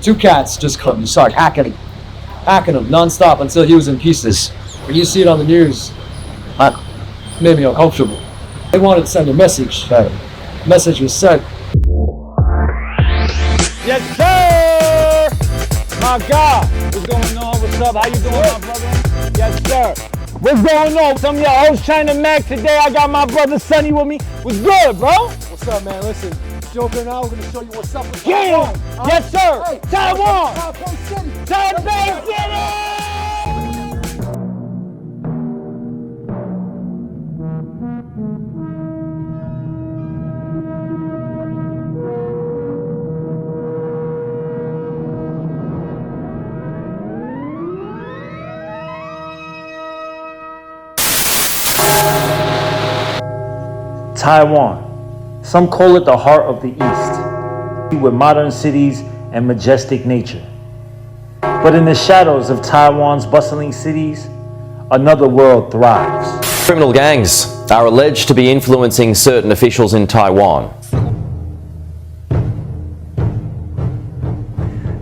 Two cats just come and start hacking him non-stop until he was in pieces. When you see it on the news, it made me uncomfortable. They wanted to send a message. That message was sent. Yes, sir! My God! What's going on? What's up? How you doing, my brother? Yes, sir. What's going on? Some of y'all hoes China Mac today. I got my brother Sonny with me. What's good, bro? What's up, man? Listen, Joker now, we're going to show you what's up with Taiwan. Yes, sir. Hey, Taiwan. Taipei City. Taipei City! Taiwan. Some call it the heart of the East, with modern cities and majestic nature. But in the shadows of Taiwan's bustling cities, another world thrives. Criminal gangs are alleged to be influencing certain officials in Taiwan.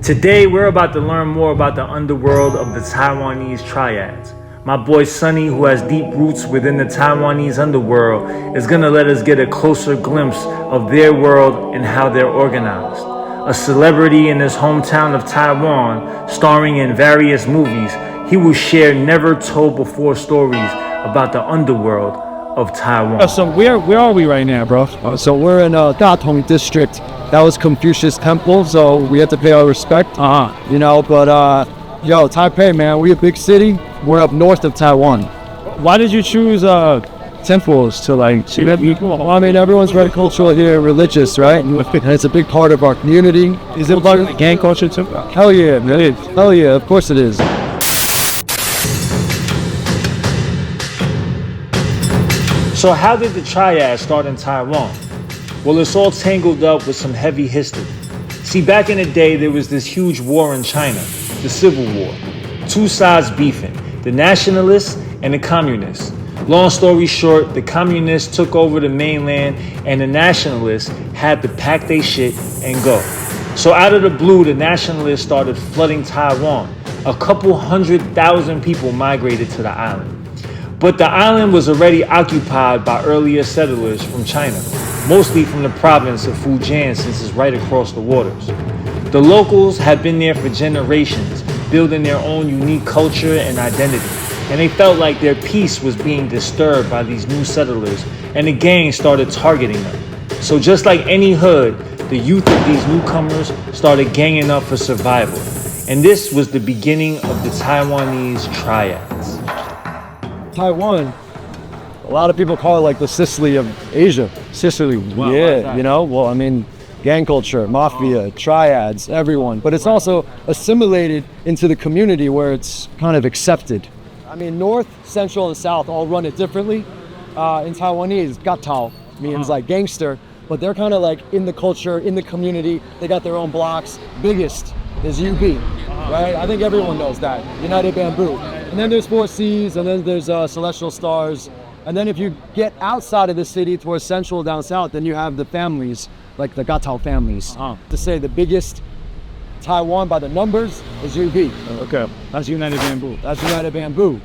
Today, we're about to learn more about the underworld of the Taiwanese Triads. My boy Sonny, who has deep roots within the Taiwanese underworld, is going to let us get a closer glimpse of their world and how they're organized. A celebrity in his hometown of Taiwan, starring in various movies, he will share never-told-before stories about the underworld of Taiwan. So where are we right now, bro? So we're in Datong district. That was Confucius Temple, so we have to pay our respect. You know, but yo, Taipei, man, we a big city. We're up north of Taiwan. Why did you choose temples to like see that people? Well, I mean, everyone's very cultural here, religious, right? And it's a big part of our community. Is it part of the gang culture too? Hell yeah, man. Hell yeah, of course it is. So how did the Triads start in Taiwan? Well, it's all tangled up with some heavy history. See, back in the day, there was this huge war in China, the Civil War. Two sides beefing, the nationalists and the communists. Long story short, the communists took over the mainland and the nationalists had to pack their shit and go. So out of the blue, the nationalists started flooding Taiwan. A couple 100,000 people migrated to the island. But the island was already occupied by earlier settlers from China, mostly from the province of Fujian since it's right across the waters. The locals had been there for generations, building their own unique culture and identity. And they felt like their peace was being disturbed by these new settlers, and the gang started targeting them. So just like any hood, the youth of these newcomers started ganging up for survival. And this was the beginning of the Taiwanese Triads. Taiwan, a lot of people call it like the Sicily of Asia. Sicily, Wow, yeah, you know? Well, I mean, gang culture, mafia, triads, everyone. But it's also assimilated into the community where it's kind of accepted. I mean, North, Central, and South all run it differently. In Taiwanese, gatao means like gangster, but they're kind of like in the culture, in the community. They got their own blocks. Biggest is UB, right? I think everyone knows that, United Bamboo. And then there's Four Seas, and then there's Celestial Stars. And then if you get outside of the city towards Central, down South, then you have the families, like the gatao families. To say the biggest Taiwan by the numbers is UB. Okay, that's United Bamboo. That's United Bamboo.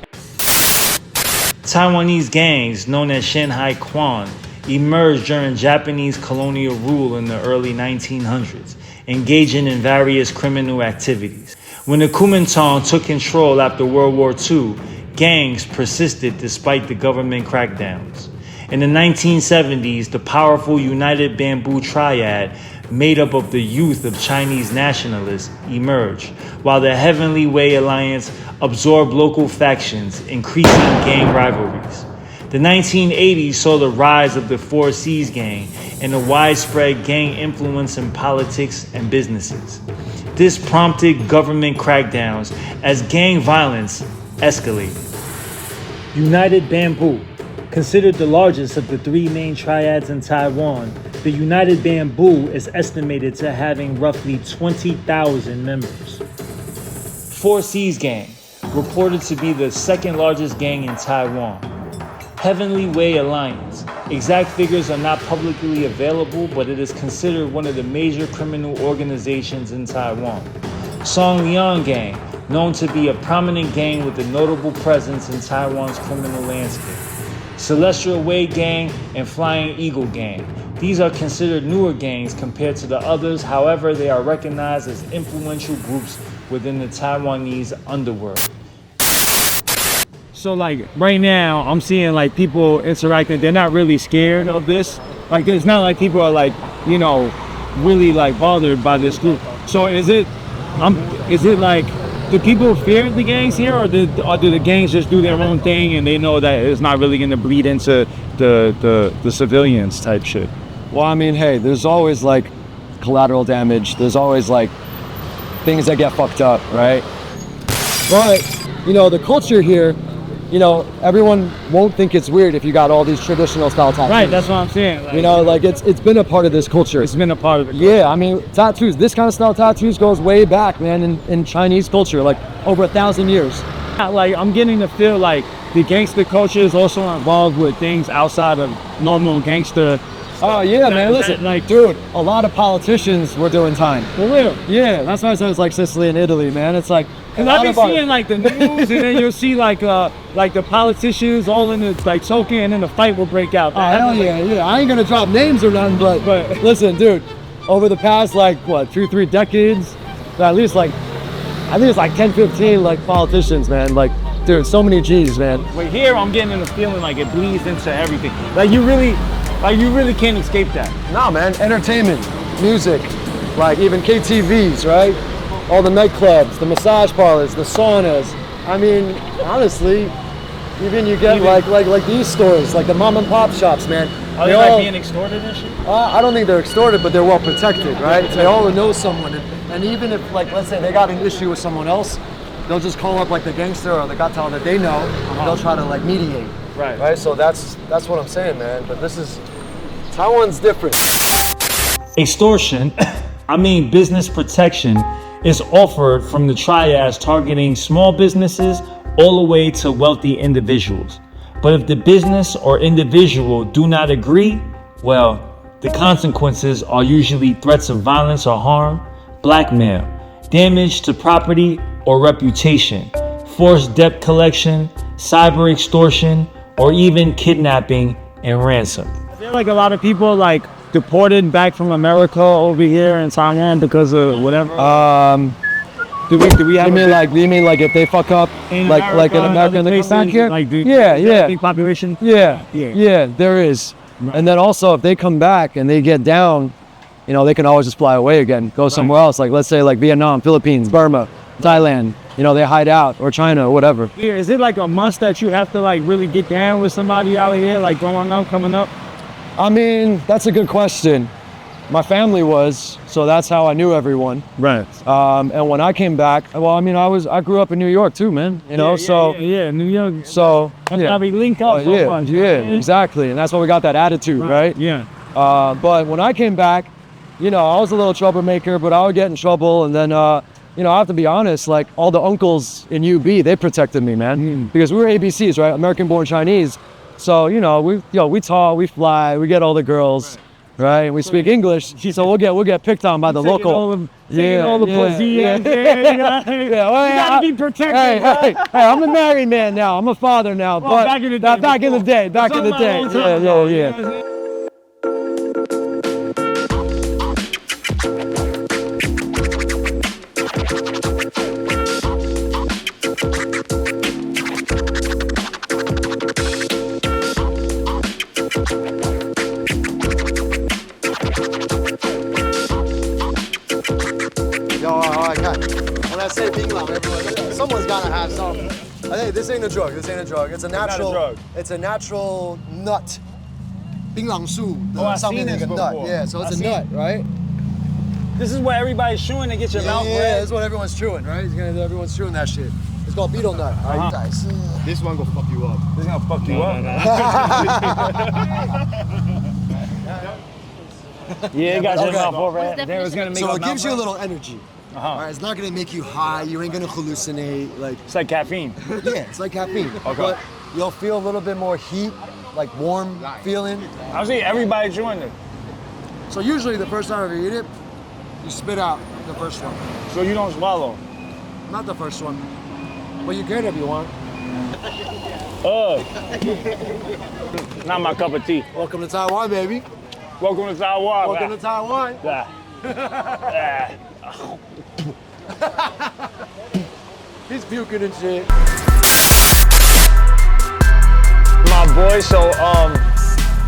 Taiwanese gangs, known as Shanghai Quan, emerged during Japanese colonial rule in the early 1900s, engaging in various criminal activities. When the Kuomintang took control after World War II, gangs persisted despite the government crackdowns. In the 1970s, the powerful United Bamboo Triad, made up of the youth of Chinese nationalists, emerged, while the Heavenly Way Alliance absorbed local factions, increasing gang rivalries. The 1980s saw the rise of the Four Seas gang and the widespread gang influence in politics and businesses. This prompted government crackdowns as gang violence escalated. United Bamboo, considered the largest of the three main triads in Taiwan, the United Bamboo is estimated to having roughly 20,000 members. Four Seas Gang, reported to be the second largest gang in Taiwan. Heavenly Way Alliance, Exact figures are not publicly available, but it is considered one of the major criminal organizations in Taiwan. Song Liang Gang, known to be a prominent gang with a notable presence in Taiwan's criminal landscape. Celestial Way Gang and Flying Eagle Gang. These are considered newer gangs compared to the others, however, they are recognized as influential groups within the Taiwanese underworld. So like right now, I'm seeing like people interacting. They're not really scared of this. Like it's not like people are like, you know, really like bothered by this group. So is it like, do people fear the gangs here, or do the gangs just do their own thing and they know that it's not really going to bleed into the civilians type shit? Well, I mean, hey, there's always like collateral damage. There's always like things that get fucked up, right? But, you know, the culture here, you know, everyone won't think it's weird if you got all these traditional style tattoos. Right, that's what I'm saying. Like, you know, like it's been a part of this culture. it's been a part of it. Yeah, I mean, tattoos, this kind of style tattoos goes way back, man, in Chinese culture, like over 1,000 years. Like I'm getting to feel like the gangster culture is also involved with things outside of normal gangster. Oh yeah, man, listen, like, dude, a lot of politicians were doing time. For real. Yeah, that's why I said it's like Sicily and Italy, man. It's like, Cause I've been seeing like the news, and then you'll see like the politicians all in the like choking, and then the fight will break out. Oh hell yeah, yeah. I ain't gonna drop names or nothing, but listen, dude, over the past like what 2-3 decades, at least like I think it's like 10-15 like politicians, man. Like, dude, so many G's, man. But here I'm getting the feeling like it bleeds into everything. Like you really can't escape that. Nah, man, entertainment, music, like even KTVs, right? All the nightclubs, the massage parlors, the saunas. I mean, honestly, even you get like these stores, like the mom and pop shops, man. Are they like being extorted and shit? I don't think they're extorted, but they're well protected, right? They all know someone, and even if, like, let's say they got an issue with someone else, they'll just call up like the gangster or the cartel that they know, and they'll try to like mediate. Right. So that's what I'm saying, man. But Taiwan's different. Extortion, I mean business protection, is offered from the Triads, targeting small businesses all the way to wealthy individuals. But if the business or individual do not agree, well, the consequences are usually threats of violence or harm, blackmail, damage to property or reputation, forced debt collection, cyber extortion, or even kidnapping and ransom. I feel like a lot of people like deported back from America over here in Taiwan because of whatever. Do we have? You mean like if they fuck up, like in America and they come back here? Like, yeah. Big population. Yeah, there is. Right. And then also if they come back and they get down, you know, they can always just fly away again, go somewhere else. Like let's say like Vietnam, Philippines, Burma, Thailand. You know, they hide out, or China, or whatever. Yeah, is it like a must that you have to like really get down with somebody out here, like growing up, coming up? I mean, that's a good question. My family was, so that's how I knew everyone. Right. And when I came back, well, I mean, I grew up in New York too, man. You know, New York. So that's how we link up. Exactly, and that's why we got that attitude, right? Yeah. But when I came back, you know, I was a little troublemaker, but I would get in trouble, and then, you know, I have to be honest, like all the uncles in UB, they protected me, man, because we were ABCs, right? American-born Chinese. So, you know, we talk, we fly, we get all the girls, right? And we speak English, so we'll get picked on by the local. All the pussy. Yeah. You gotta be protected. Hey, I'm a married man now. I'm a father now, but back in the day. Back in the day. Yeah. When I say Binglang, everyone, someone's gotta have some. I think this ain't a drug. It's a natural. It's a natural nut. Binglang su. I've seen this before. Nut. Yeah, so it's a nut, right? This is what everybody's chewing to get your mouth Yeah, wet. this is what everyone's chewing, right? Everyone's chewing that shit. It's called beetle nut. All right, guys. This one gonna fuck you up. This is gonna fuck you up. Yeah, you got your mouth over. There was gonna make so it gives you a little energy. Right, it's not gonna make you high. You ain't gonna hallucinate. Like it's like caffeine. Yeah, it's like caffeine. Okay. But you'll feel a little bit more heat, like warm feeling. I see everybody join it. So usually the first time you eat it, you spit out the first one. So you don't swallow. Not the first one, but you can if you want. Not my cup of tea. Welcome to Taiwan, baby. Welcome to Taiwan. Welcome to Taiwan. He's puking and shit. My boy, so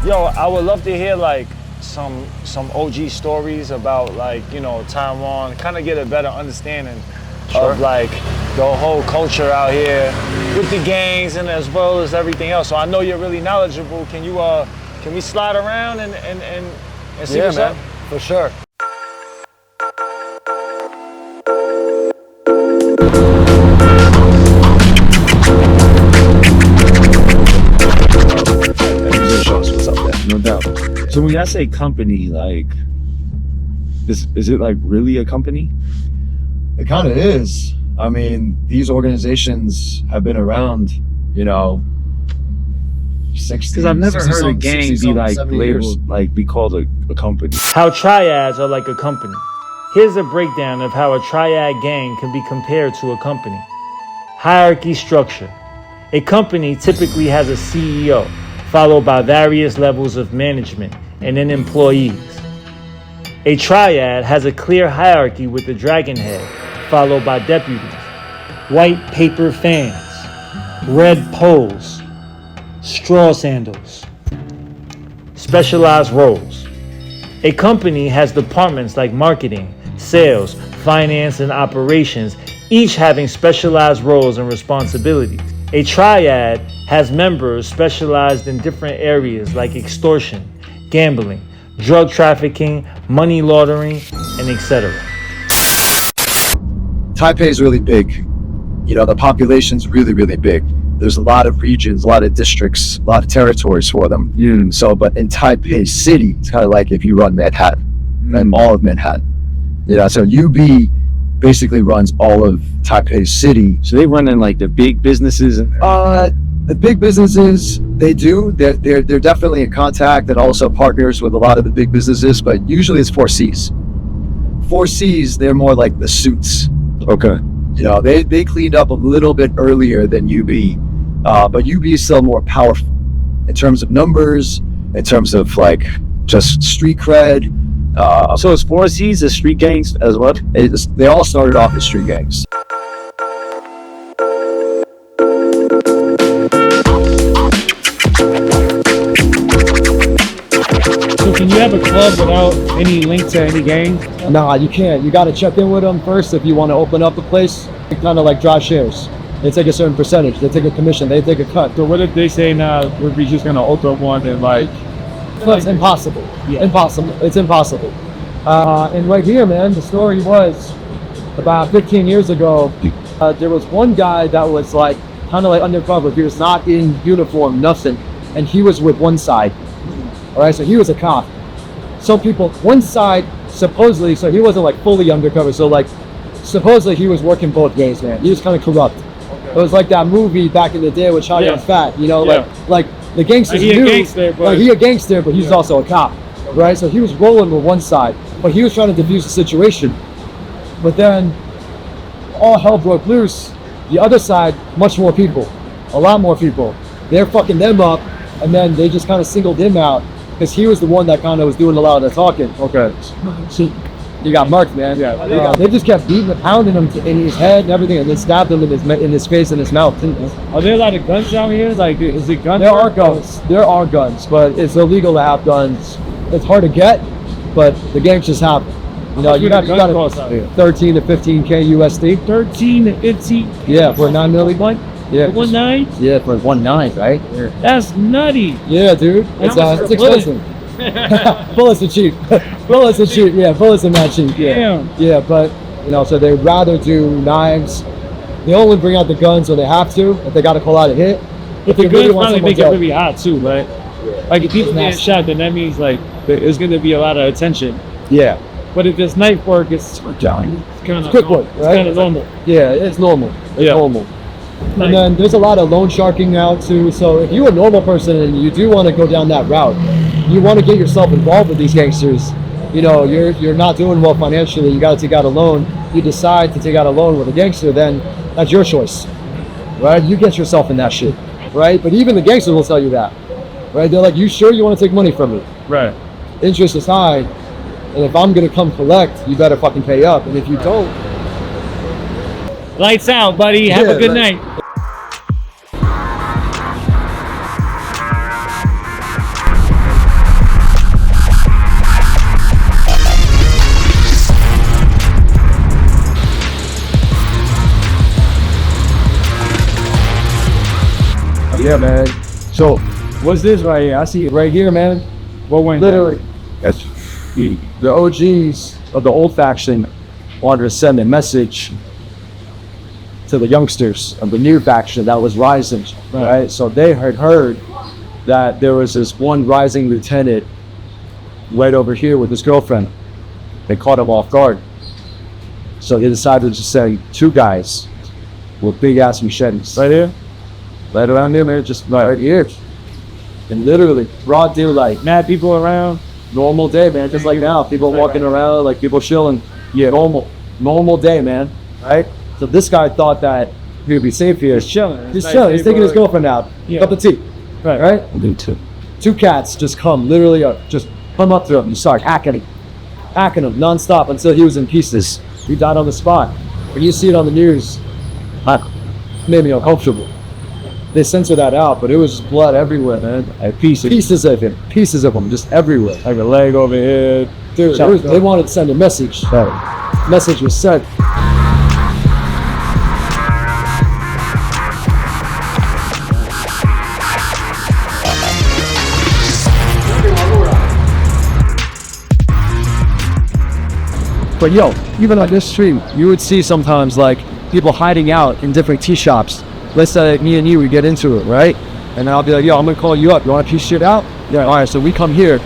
yo, I would love to hear like some OG stories about like, you know, Taiwan, kind of get a better understanding of like the whole culture out here with the gangs and as well as everything else. So I know you're really knowledgeable. Can you can we slide around and see what's up? For sure. What's up there? No doubt. So when y'all say company, like, is it like really a company? It kind of is. I mean, these organizations have been around, you know, 60. Because I've never heard a gang be like labeled, like be called a company. How triads are like a company. Here's a breakdown of how a triad gang can be compared to a company. Hierarchy structure. A company typically has a CEO, followed by various levels of management and then employees. A triad has a clear hierarchy with the dragon head, followed by deputies, white paper fans, red poles, straw sandals. Specialized roles. A company has departments like marketing, sales, finance, and operations, each having specialized roles and responsibilities. A triad has members specialized in different areas like extortion, gambling, drug trafficking, money laundering, and etc. Taipei is really big. You know, the population's really, really big. There's a lot of regions, a lot of districts, a lot of territories for them. So, but in Taipei City, it's kind of like if you run Manhattan and all of Manhattan. You know, so UB basically runs all of Taipei City. So they run in like the big businesses and the big businesses, they do. They're definitely in contact and also partners with a lot of the big businesses, but usually it's 4Cs. 4Cs, they're more like the suits. okay. You know, they cleaned up a little bit earlier than UB, but UB is still more powerful in terms of numbers, in terms of like just street cred. So it's 4Cs, the street gangs as well? They all started off as street gangs. So can you have a club without any link to any gang? Nah, you can't. You got to check in with them first if you want to open up the place. Kind of like drive shares. They take a certain percentage. They take a commission. They take a cut. So what if they say, nah, we're just gonna open one and like... It's impossible. Yeah. Impossible. It's impossible. And right here, man, the story was about 15 years ago. There was one guy that was like kind of like undercover. He was not in uniform, nothing, and he was with one side. All right, so he was a cop. Some people, one side supposedly, so he wasn't like fully undercover. So like, supposedly he was working both ways, man. He was kind of corrupt. It was like that movie back in the day with Chow Yun-Fat, you know, like the gangsters knew, he a gangster, but he's also a cop, right? So he was rolling with one side, but he was trying to defuse the situation. But then all hell broke loose. The other side, much more people, a lot more people. They're fucking them up, and then they just kind of singled him out because he was the one that kind of was doing a lot of the talking. Okay. So you got marked, man. Yeah. They just kept beating and pounding him in his head and everything, and then stabbed him in his face and his mouth. Are there a lot of guns out here? Like, is it guns? There are guns. There are guns, but it's illegal to have guns. It's hard to get, but the gangs just have them. You know, you got 13 to 15K USD. 13 to 15? Yeah, for a 9mm gun. Yeah. 1.9? Yeah, for 1.9, right? Yeah. That's nutty. Yeah, dude. It's expensive. Bullets are cheap. Bullets are cheap. Yeah, bullets are not cheap. Yeah. Damn. Yeah, but you know, so they'd rather do knives. They only bring out the guns when they have to, if they got to call out a hit. But the guns probably make it really hot too, right? Like if people get shot, then that means like there's going to be a lot of attention. Yeah. But if it's knife work, it's kind of quick work, right? It's kind of normal. Yeah, it's normal. It's normal. And then there's a lot of loan sharking now too. So if you're a normal person and you do want to go down that route, you want to get yourself involved with these gangsters. You know, you're not doing well financially. You got to take out a loan. You decide to take out a loan with a gangster, then that's your choice, right? You get yourself in that shit, right? But even the gangsters will tell you that, right? They're like, "You sure you want to take money from me? Right. Interest is high, and if I'm gonna come collect, you better fucking pay up. And if you don't, Lights out, buddy. Have Yeah, a good like- night. yeah, man. So What's this right here? I see it. right here, man, What went literally, that's the OGs of the old faction wanted to send a message to the youngsters of the new faction that was rising, right? So they had heard that there was this one rising lieutenant right over here with his girlfriend. They caught him off guard. So they decided to send two guys with big ass machetes. right here? Right around there, man, just right here. And literally, broad daylight, Mad people around. normal day, man, just like now. People walking around, like people chilling. Yeah, normal day, man, right? So this guy thought that he would be safe here. Just chilling. He's chilling. He's taking his girlfriend out. Yeah. Cup of tea, Right. right? Two cats just come, literally, just come up to him and start hacking him nonstop until he was in pieces. He died on the spot. When you see it on the news, it made me uncomfortable. They censored that out, but it was just blood everywhere, man. Pieces of him, just everywhere. Like a leg over here. Dude, they wanted to send a message. Message was sent. But yo, even on this stream, you would see sometimes like people hiding out in different tea shops. Let's say me and you, we get into it, right? And I'll be like, yo, I'm gonna call you up. You want a piece of shit out? Yeah, all right, so we come here,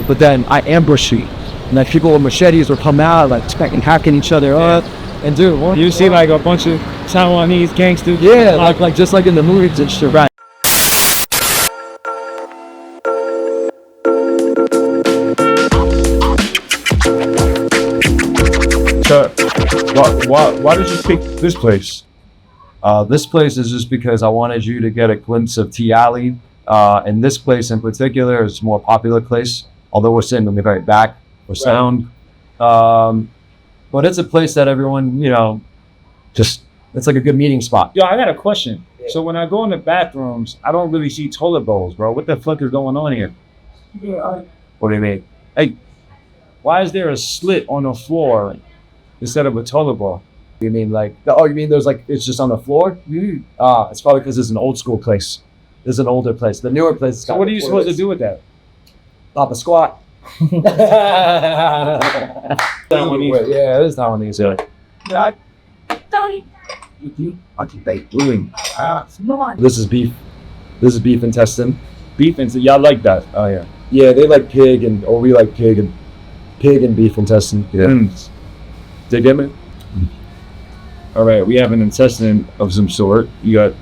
but then I ambush you. And like people with machetes will come out, like hacking each other up. And dude, You see like a bunch of Taiwanese gangsters. yeah, like just like in the movies and shit, right? So, why did you pick this place? This place is just because I wanted you to get a glimpse of Tea Alley. And this place in particular is a more popular place, although we're sitting in the very back for sound. But it's a place that everyone, you know, just, it's like a good meeting spot. Yo, I got a question. So when I go in the bathrooms, I don't really see toilet bowls, bro. What the fuck is going on here? What do you mean? Hey, why is there a slit on the floor instead of a toilet bowl? You mean like, oh, you mean there's like, it's just on the floor? It's probably because it's an old school place. It's an older place. The newer place. So what are you supposed to do with that? Pop a squat. Taiwanese. Yeah, it is Taiwanese. Yeah. What are they doing? This is beef. This is beef intestine. Beef and y'all like that? Oh yeah. Yeah, they like pig or we like pig and beef intestine. Yeah. Dig in? All right, we have an intestine of some sort. You got,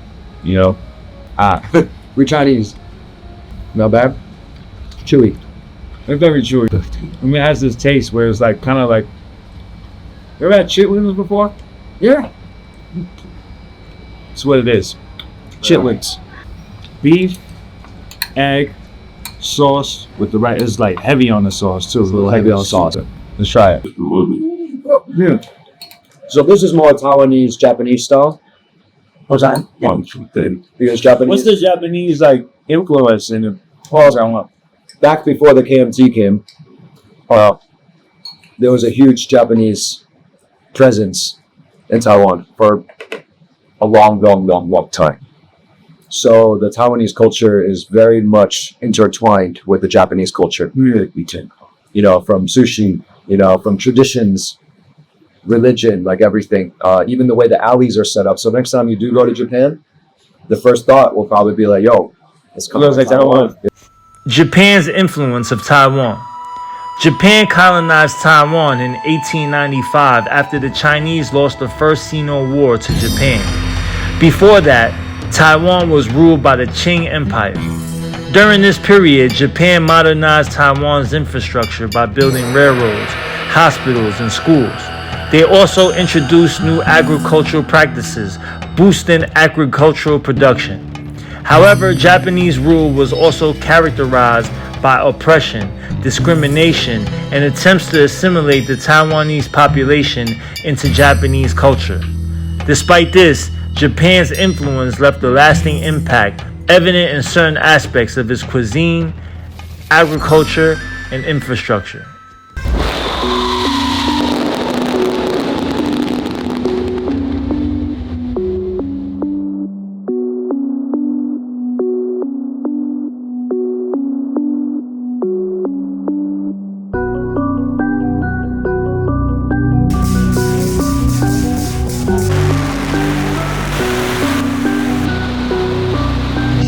you know, We're Chinese. Not bad. Chewy. it's very chewy. I mean, it has this taste where it's like kind of like. You ever had chitlins before? Yeah. That's what it is. Chitlins. Beef, egg, sauce with the right. It's like heavy on the sauce too. It's a little heavy on sauce. Let's try it. Yeah. So this is more Taiwanese, Japanese style. What's that? 1, 2, 3. Because Japanese. What's the Japanese like influence in it? Well, back before the KMT came, there was a huge Japanese presence in Taiwan for a long time. So the Taiwanese culture is very much intertwined with the Japanese culture. You know, from sushi, you know, from traditions, religion, like everything. Even the way the alleys are set up. So next time you do go to Japan, the first thought will probably be like, yo, it's coming to Taiwan. Japan's influence of Taiwan. Japan colonized Taiwan in 1895 after the Chinese lost the First Sino War to Japan. Before that, Taiwan was ruled by the Qing Empire. During this period, Japan modernized Taiwan's infrastructure by building railroads, hospitals, and schools. They also introduced new agricultural practices, boosting agricultural production. However, Japanese rule was also characterized by oppression, discrimination, and attempts to assimilate the Taiwanese population into Japanese culture. Despite this, Japan's influence left a lasting impact, evident in certain aspects of its cuisine, agriculture, and infrastructure.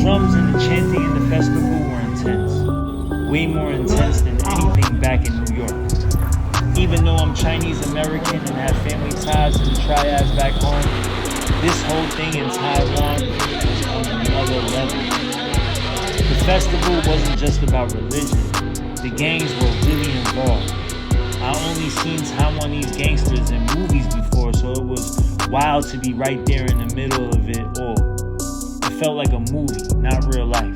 Drums and the chanting in the festival were intense, way more intense than anything back in New York. Even though I'm Chinese American and have family ties to the Triads back home, this whole thing in Taiwan was on another level. The festival wasn't just about religion, the gangs were really involved. I only seen Taiwanese gangsters in movies before, so it was wild to be right there in the middle of it all. It felt like a movie, not real life.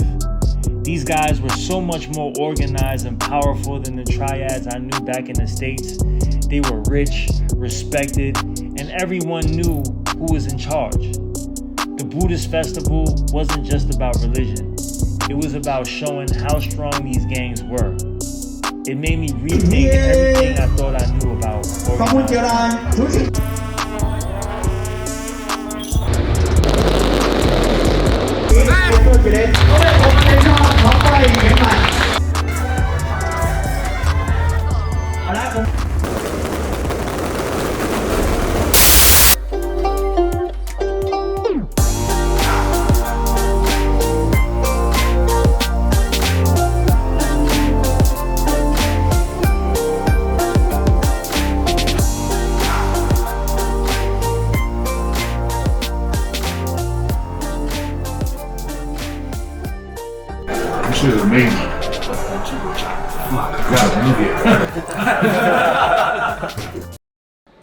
These guys were so much more organized and powerful than the Triads I knew back in the States. They were rich, respected, and everyone knew who was in charge. The Buddhist festival wasn't just about religion. It was about showing how strong these gangs were. It made me rethink everything I thought I knew about organizing. This shit is amazing.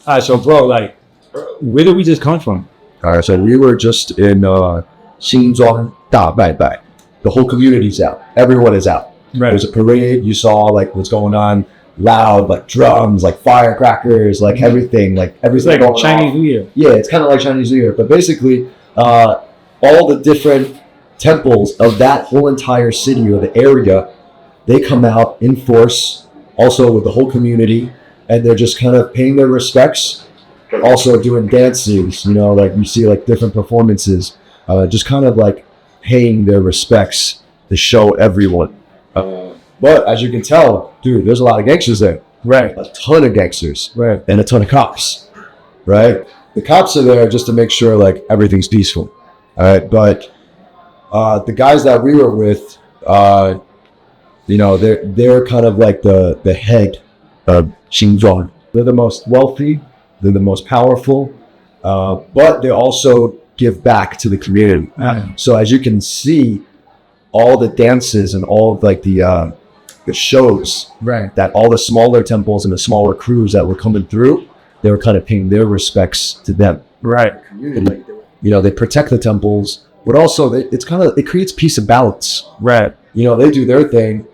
Alright, so bro, like, where did we just come from? Alright, so we were just in Xinzhuang Da Bai Bai. The whole community's out. Everyone is out. Right. There's a parade. You saw like what's going on. Loud, like drums, like firecrackers, like everything, like It's everything. like going Chinese off. New Year. Yeah, it's kind of like Chinese New Year, but basically, all the different temples of that whole entire city or the area, they come out in force, also with the whole community, and they're just kind of paying their respects, also doing dances, you know, like you see like different performances, just kind of like paying their respects to show everyone. But as you can tell, dude, there's a lot of gangsters there. Right. A ton of gangsters. Right. And a ton of cops. Right? The cops are there just to make sure like everything's peaceful. All right. But the guys that we were with, you know, they're kind of like the head of Xinzhuang. They're the most wealthy, they're the most powerful, but they also give back to the community. So as you can see, all the dances and all of like the shows, Right. that all the smaller temples and the smaller crews that were coming through, they were kind of paying their respects to them. Right. You know, they protect the temples, but also it creates peace and balance. Right. You know, they do their thing,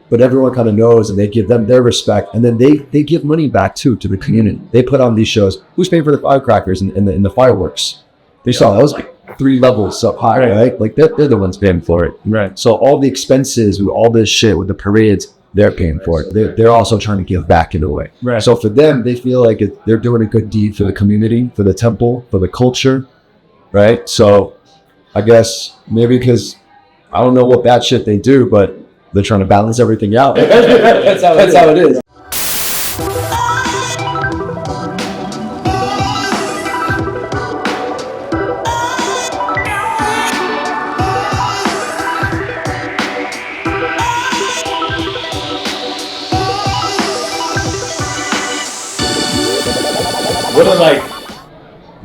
but everyone kind of knows, and they give them their respect, and then they give money back too to the community. They put on these shows. Who's paying for the firecrackers and the fireworks? They saw that was like 3 levels up high, right? Like they're the ones paying for it. Right. So all the expenses with all this shit with the parades, they're paying for it. They're also trying to give back in a way. Right. So for them, they feel like they're doing a good deed for the community, for the temple, for the culture, right? So I guess maybe because I don't know what bad shit they do, but they're trying to balance everything out. That's how it is.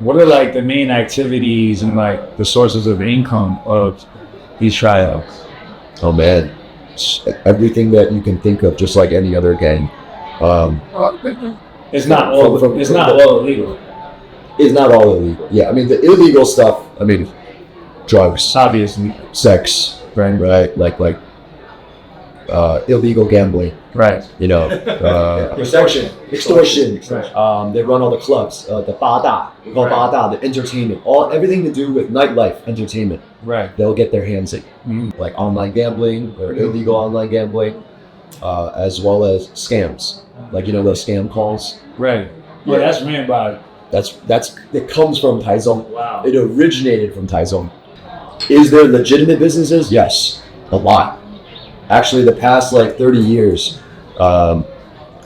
What are like the main activities and like the sources of income of these triads? Oh man, it's everything that you can think of, just like any other gang. It's not all illegal. It's not all illegal. Yeah, I mean the illegal stuff. I mean, drugs, Obviously. sex, right? Like illegal gambling. Right. You know, Extortion. They run all the clubs, the bada, we call bada, the entertainment, everything to do with nightlife entertainment. Right. They'll get their hands in, like online gambling or illegal online gambling, as well as scams, like those scam calls. Right. Yeah, that's ran by. It comes from Taiwan. Wow. It originated from Taiwan. Is there legitimate businesses? Yes, a lot. Actually, the past like 30 years, a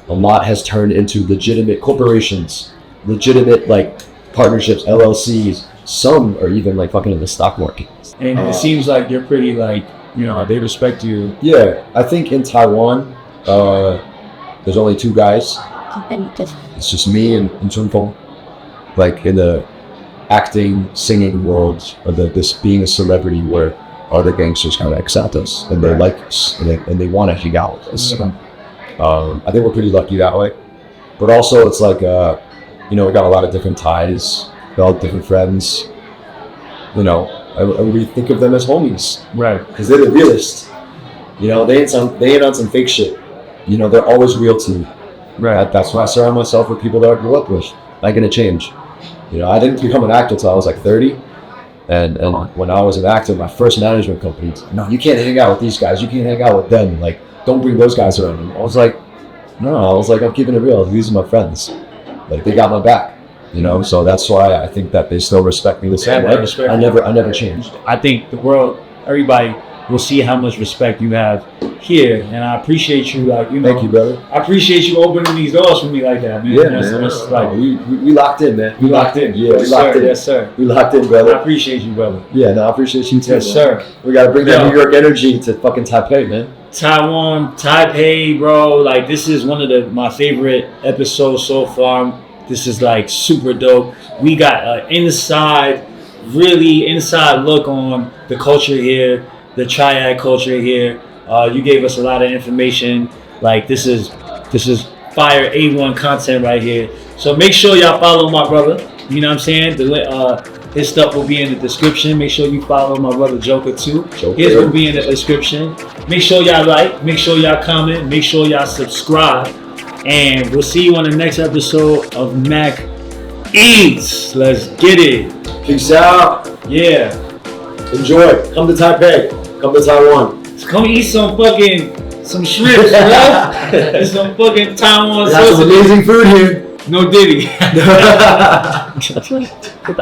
lot has turned into legitimate corporations, legitimate like partnerships, LLCs. Some are even like fucking in the stock market. And it seems like you're pretty like, they respect you. Yeah, I think in Taiwan, there's only two guys. It's just me and Chun Feng. Like in the acting, singing world, or this being a celebrity where other gangsters kind of accept us and they like us and they want to hang out with us. I think we're pretty lucky that way. But also it's like, we got a lot of different ties, all different friends. We think of them as homies. Right. Because they're the realest. They ain't on some fake shit. They're always real to me. Right. That's why I surround myself with people that I grew up with. Not gonna change. I didn't become an actor until I was like 30. And when I was an actor, my first management company, no, you can't hang out with these guys. You can't hang out with them. Like, don't bring those guys around. I was like, I'm keeping it real. These are my friends. Like, they got my back. So that's why I think that they still respect me the same way. I never changed. I think the world, everybody will see how much respect you have here, and I appreciate you. Like, Thank you, brother. I appreciate you opening these doors for me like that, man. Yeah, That's like we locked in, man. we locked in. Yeah, we locked in. Yes, sir. We locked in, I brother. appreciate you, brother. Yeah, no, I appreciate you too. Yes, man. sir. We gotta bring that Yo. New York energy to fucking Taipei, man. Taiwan, Taipei, bro. Like, this is one of my favorite episodes so far. This is like super dope. We got an really inside look on the culture here, the Triad culture here. You gave us a lot of information. Like, this is fire A1 content right here. So make sure y'all follow my brother. You know what I'm saying? His stuff will be in the description. Make sure you follow my brother Joker too. His will be in the description. Make sure y'all like. Make sure y'all comment. Make sure y'all subscribe. And we'll see you on the next episode of Mac Eats. Let's get it. Peace out. Yeah. Enjoy. Come to Taipei. Come to Taiwan. Come eat some shrimp, bro. There's some fucking Taiwan That's some sausage. amazing food here. No Diddy.